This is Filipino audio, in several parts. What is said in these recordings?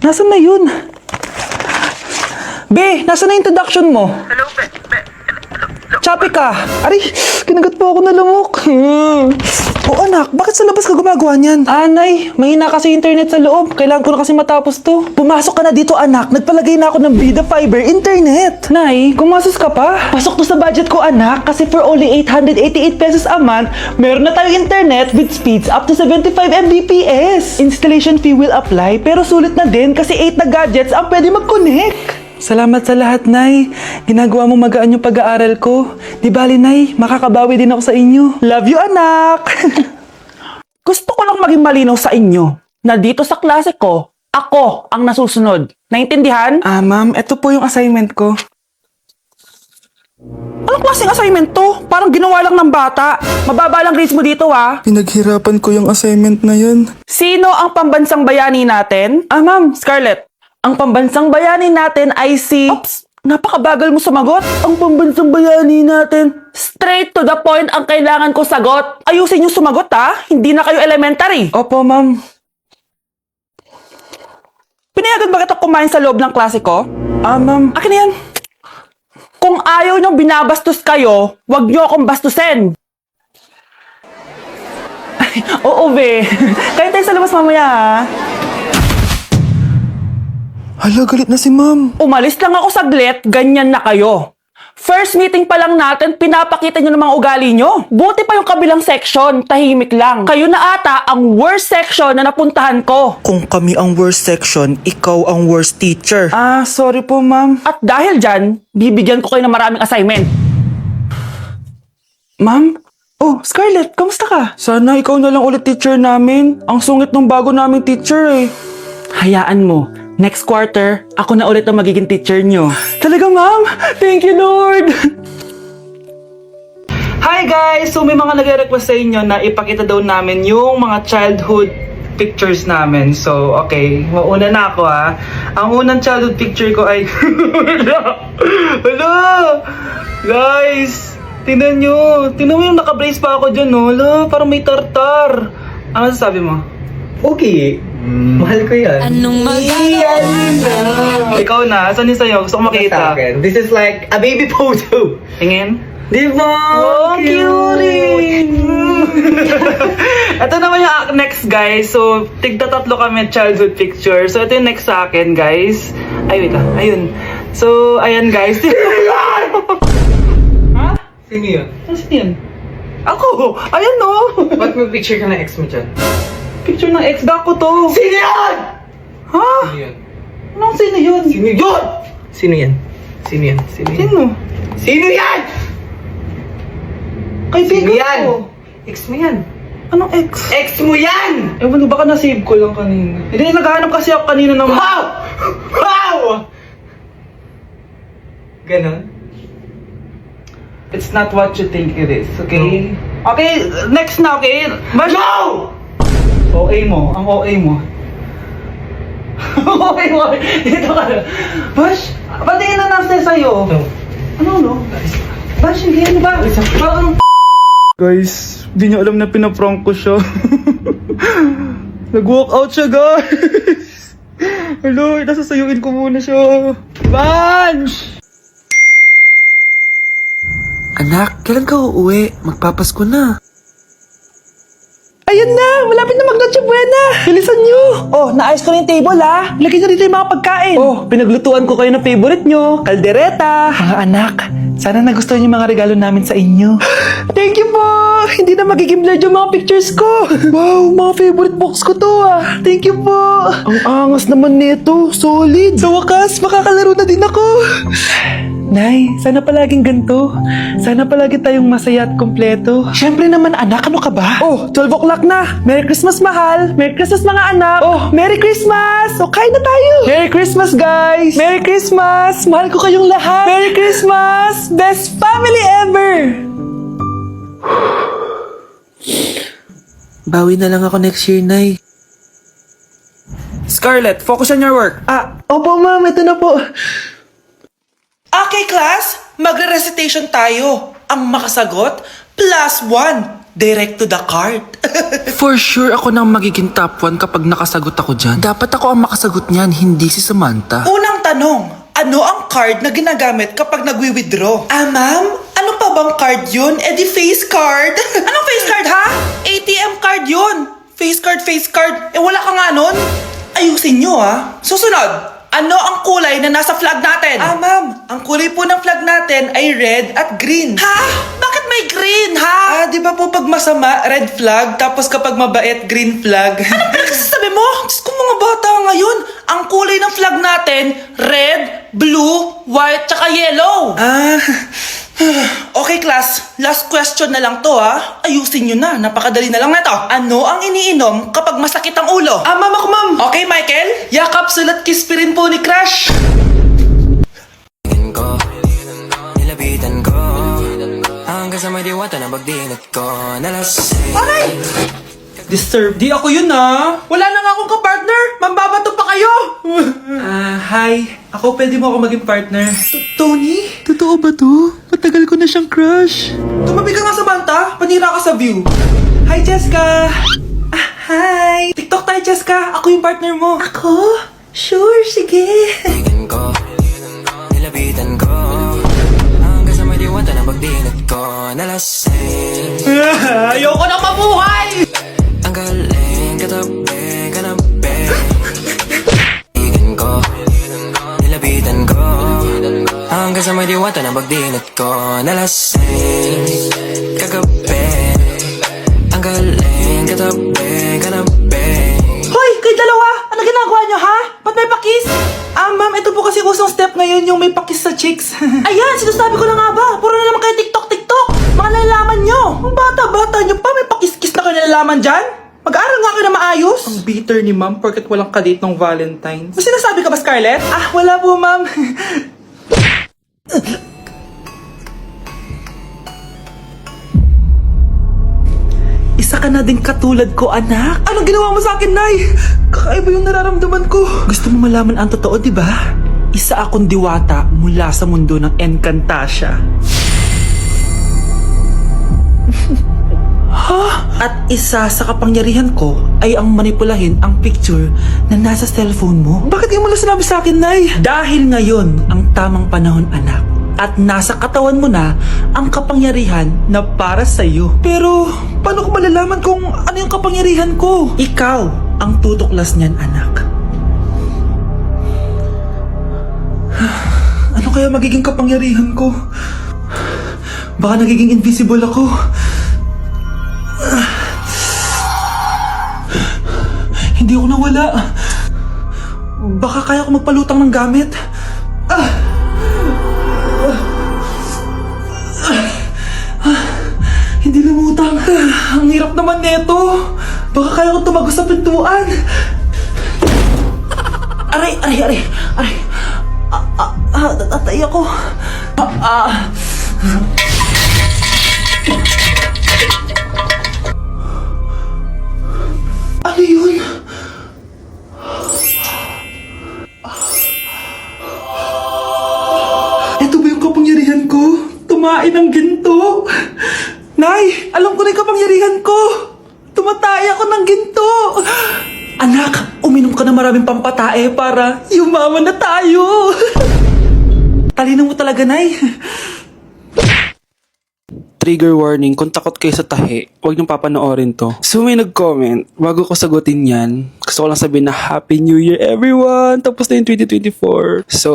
Nasaan na yun? Be, nasaan na introduction mo? Hello, be. Choppy ka! Aray, kinagat po ako na lumok. O anak, bakit sa labas ka gumagawa niyan? Anay, mahina kasi internet sa loob. Kailangan ko na kasi matapos to. Pumasok ka na dito anak, nagpalagay na ako ng Vida Fiber Internet. Nay, gumasos ka pa? Pasok to sa budget ko anak, kasi for only 888 pesos a month, meron na tayong internet with speeds up to 75 Mbps. Installation fee will apply, pero sulit na din kasi 8 na gadgets ang pwede mag-connect. Salamat sa lahat, Nay. Ginagawa mo magaan yung pag-aaral ko. Di bali, Nay, makakabawi din ako sa inyo. Love you, anak! Gusto ko lang maging malinaw sa inyo na dito sa klase ko, ako ang nasusunod. Naintindihan? Ma'am, eto po yung assignment ko. Anong klaseng assignment to? Parang ginawa lang ng bata. Mababa lang grades mo dito ha. Pinaghirapan ko yung assignment na yun. Sino ang pambansang bayani natin? Ma'am, Scarlett, ang pambansang bayani natin ay si... Oops! Napakabagal mo sumagot. ang pambansang bayani natin. Straight to the point ang kailangan ko sagot. Ayusin yung sumagot ha. Hindi na kayo elementary. Opo, ma'am. Pinayagan ba kita kumain sa loob ng klase ko? Ma'am. Akin na yan. Kung ayaw niyong binabastos kayo, wag niyo akong bastusin. Oo, be. Kayo tayo sa labas mamaya, ha? Hala, galit na si ma'am. Umalis lang ako saglit, ganyan na kayo. First meeting pa lang natin, pinapakita nyo ng mga ugali nyo. Buti pa yung kabilang section, tahimik lang. Kayo na ata ang worst section na napuntahan ko. Kung kami ang worst section, ikaw ang worst teacher. Sorry po, ma'am. At dahil dyan, bibigyan ko kayo ng maraming assignment. Ma'am? Oh, Scarlett, kamusta ka? Sana ikaw na lang ulit teacher namin. Ang sungit ng bago naming teacher, eh. Hayaan mo, next quarter, ako na ulit ang magiging teacher nyo. Talaga, ma'am? Thank you, Lord! Hi, guys! So, may mga nagre-request sa inyo na ipakita daw namin yung mga childhood pictures namin. So, okay. Mauna na ako, ha. Ang unang childhood picture ko ay... Hala! Guys! Tingnan nyo. Tingnan mo yung naka-brace pa ako dyan, no? Hala, parang may tartar. Ano sasabi mo? Okay. Mahal ko yan. Anong Ikaw na. Saan yung sa'yo? Gusto ko makita. This is like a baby photo. Tingin. Di ba? Oh, cute! Ito naman yung next, guys. So, tigda tatlo kami childhood picture. So, ito yung next sa akin, guys. Ay, wait lang. Ayun. So, ayan, guys. Ha? Sino yun? Saan yun? Ako! Ayan, no! Ba't may picture ka ng ex mo dyan? Picture ng ex ko to. Sino yun? Ha? Sino yun? Anong sino yun? Sino yun? Sino yan? Sino yan? Sino yan? Sino? Sino yan? Kaibigan Sino yan? ko. Ex mo yan. Anong ex? Ex mo yan! Ewan, baka na-save ko lang kanina. Hindi, naghahanap kasi ako kanina ng... Wow! Wow! Ganon? It's not what you think it is, okay? Okay, next na, okay? Bash! No! OA mo, ang OA mo. OA mo, dito ka na. Bash, patingin na natin sa'yo. No. Ano, no? Bash, hindi, ano ba? Parang... Guys, di niyo alam na pinaprank ko siya. Nag-walk out siya, guys. Hello, nasasayuin ko muna siya. Bash! Anak, kailan ka uuwi? Magpapasko na. Ayun na! Malapit na mag-Noche Buena! Bilisan nyo! Oh, naayos ko na yung table, ha? Lagyan nyo dito yung mga pagkain. Oh, pinaglutuan ko kayo ng favorite nyo. Kaldereta! Mga anak, sana nagustuhan yung mga regalo namin sa inyo. Thank you po! Hindi na magiging blurred yung mga pictures ko. Wow, mga favorite box ko to, ah. Thank you po! Ang angas naman nito. Solid! Sa wakas, makakalaro na din ako. Nay, sana palaging ganito. Sana palagi tayong masaya at kompleto. Siyempre naman anak, ano ka ba? Oh, 12 o'clock na. Merry Christmas, mahal. Merry Christmas, mga anak. Oh, Merry Christmas. So, kain na tayo. Merry Christmas, guys. Merry Christmas. Mahal ko kayong lahat. Merry Christmas. Best family ever. Bawi na lang ako next year, Nay. Scarlett, focus on your work. Opo, ma'am. Ito na po. Okay, class, magre-recitation tayo. Ang makasagot, +1. direct to the card. For sure ako nang magiging top 1 kapag nakasagot ako dyan. Dapat ako ang makasagot niyan, hindi si Samantha. Unang tanong, ano ang card na ginagamit kapag nagwi-withdraw? Ma'am? Ano pa bang card yun? Di face card. Anong face card, ha? ATM card yun. Face card, face card. Wala ka nga nun? Ayusin nyo, ha? Susunod. Ano ang kulay na nasa flag natin? Ma'am, ang kulay po ng flag natin ay red at green. Ha? Bakit may green, ha? Di ba po pag masama, red flag, tapos kapag mabait, green flag? Anong pinagsasabi mo? Diyos ko, mga bata ngayon. Ang kulay ng flag natin, red, blue, white, tsaka yellow. Okay, class. Last question na lang to, ha? Ayusin nyo na. Napakadali na lang na to. Ano ang iniinom kapag masakit ang ulo? Ma'am ako, ma'am. Okay, Michael? Yakap, sulat, kiss pa rin po ni Crush. ko, nilapitan ko, hanggang sa may diwata na pagdinat ko, nalasing. Aray! Disturb. Di ako yun, ha? Wala na nga akong kapartner. Mambabato pa kayo. Hi. Ako, pwede mo ako maging partner. Tony? Totoo ba to? Matagal ko na siyang crush. Tumabi ka nga sa banta. Panira ka sa view. Hi, Jessica. Hi. TikTok tayo, Jessica. Ako yung partner mo. Ako? Sure, sige. Tingin ko, nilapitan ko, hanggang sa may diwata na pagdinat ko, nalasing. Ayoko na mabuhay! Ang galing, katabi, kanabi. Tingin ko, nilapitan ko, hanggang sa may diwata na pagdinat ko, nalasing. Kagabi, ang galing, katabi, kanabi. Hoy, kayo dalawa! Ano ginagawa nyo, ha? Ba't may pakis? Ma'am, ito po kasi usong step ngayon yung may pakis sa chicks. Ayan, sinasabi ko na nga ba? Puro na naman kayo TikTok. Mga nalalaman nyo. Ang bata-bata nyo pa, may pakis-kis na kayo nalalaman dyan? Mag-aaral nga kayo na maayos. Ang bitter ni ma'am porket walang kadate ng Valentine's. May sinasabi ka ba, Scarlett? Wala po, ma'am. Isa ka na din katulad ko, anak. Anong ginawa mo sa akin, Nay? Kakaiba yung nararamdaman ko. Gusto mo malaman ang totoo, di ba? Isa akong diwata mula sa mundo ng Encantasia. At isa sa kapangyarihan ko ay ang manipulahin ang picture na nasa cellphone mo. Bakit di mo lang sinabi sa akin, Nay? Dahil ngayon ang tamang panahon, anak. At nasa katawan mo na ang kapangyarihan na para sa'yo. Pero, paano ko malalaman kung ano yung kapangyarihan ko? Ikaw ang tutuklas niyan, anak. Ano kaya magiging kapangyarihan ko? Baka nagiging invisible ako. Hindi ako nawala. Baka kaya ko magpalutang ng gamit. Hindi lumutang. Ang hirap naman neto. Baka kaya ko tumagos sa pintuan. Aray. Tatay ako. Ano yun? Ito ba yung kapangyarihan ko? Tumain ng ginto. Nay, alam ko na yung kapangyarihan ko. Tumatay ako ng ginto. Anak, uminom ka na maraming pampatae para yumaman na tayo. Talino mo talaga, Nay. Trigger warning, kung takot kayo sa tahi, huwag niyong papanoorin to. So may nag-comment, bago ko sagutin yan, gusto ko lang sabihin na Happy New Year everyone! Tapos na yung 2024. So,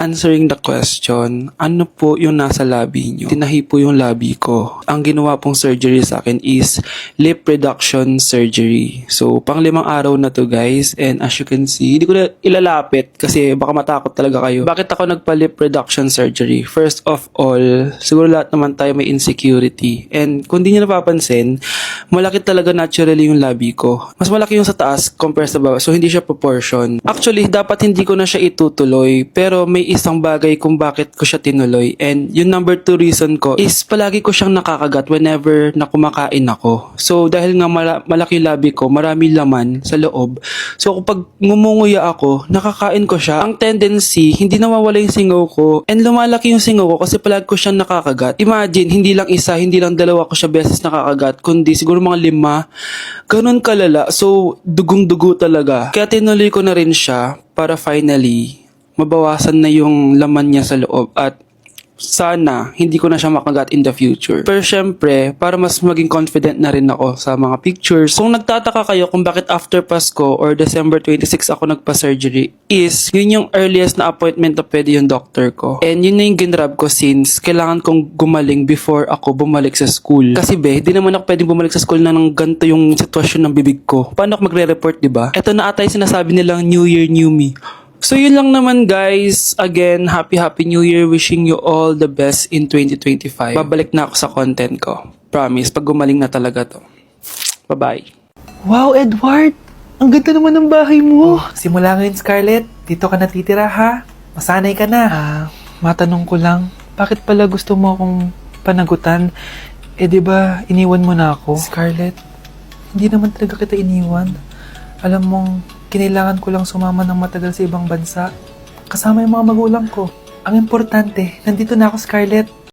answering the question, ano po yung nasa labi niyo? Tinahi po yung labi ko. Ang ginawa pong surgery sa akin is lip reduction surgery. So, pang 5 araw na to guys, and as you can see, hindi ko na ilalapit kasi baka matakot talaga kayo. Bakit ako nagpa-lip reduction surgery? First of all, siguro lahat naman tayo may insecurity. And kung di nyo napapansin, malaki talaga naturally yung labi ko. Mas malaki yung sa taas compare sa baba. So hindi siya proportion. Actually, dapat hindi ko na siya itutuloy. Pero may isang bagay kung bakit ko siya tinuloy. And yung number 2 reason ko is palagi ko siyang nakakagat whenever na kumakain ako. So dahil nga malaki yung labi ko, marami laman sa loob. So kapag ngumunguya ako, nakakain ko siya. Ang tendency, hindi nawawala yung singaw ko. And lumalaki yung singaw ko kasi palagi ko siyang nakakagat. Imagine, hindi lang isa isa, hindi lang 2 ko siya beses nakakagat, kundi siguro mga 5. Ganun kalala. So, dugong-dugo talaga. Kaya tinuloy ko na rin siya para finally mabawasan na yung laman niya sa loob at sana hindi ko na siya makagat in the future. Pero syempre, para mas maging confident na rin ako sa mga pictures. Kung nagtataka kayo kung bakit after Pasko or December 26 ako nagpa-surgery, is yun yung earliest na appointment na pwede yung doctor ko. And yun na yung ginrab ko since kailangan kong gumaling before ako bumalik sa school. Kasi di naman ako pwedeng bumalik sa school na nang ganito yung sitwasyon ng bibig ko. Paano ako magre-report, diba? Ito na ata yung sinasabi nilang New Year, New Me. So yun lang naman guys. Again, happy New Year. Wishing you all the best in 2025. Babalik na ako sa content ko. Promise, pag gumaling na talaga to. Bye-bye. Wow, Edward! Ang ganda naman ng bahay mo. Simula ngayon, Scarlett. Dito ka natitira, ha? Masanay ka na. Matanong ko lang, bakit pala gusto mo akong panagutan? Di ba iniwan mo na ako? Scarlett, hindi naman talaga kita iniwan. Alam mong, kinailangan ko lang sumama ng matagal sa ibang bansa. Kasama yung mga magulang ko. Ang importante, nandito na ako, Scarlett.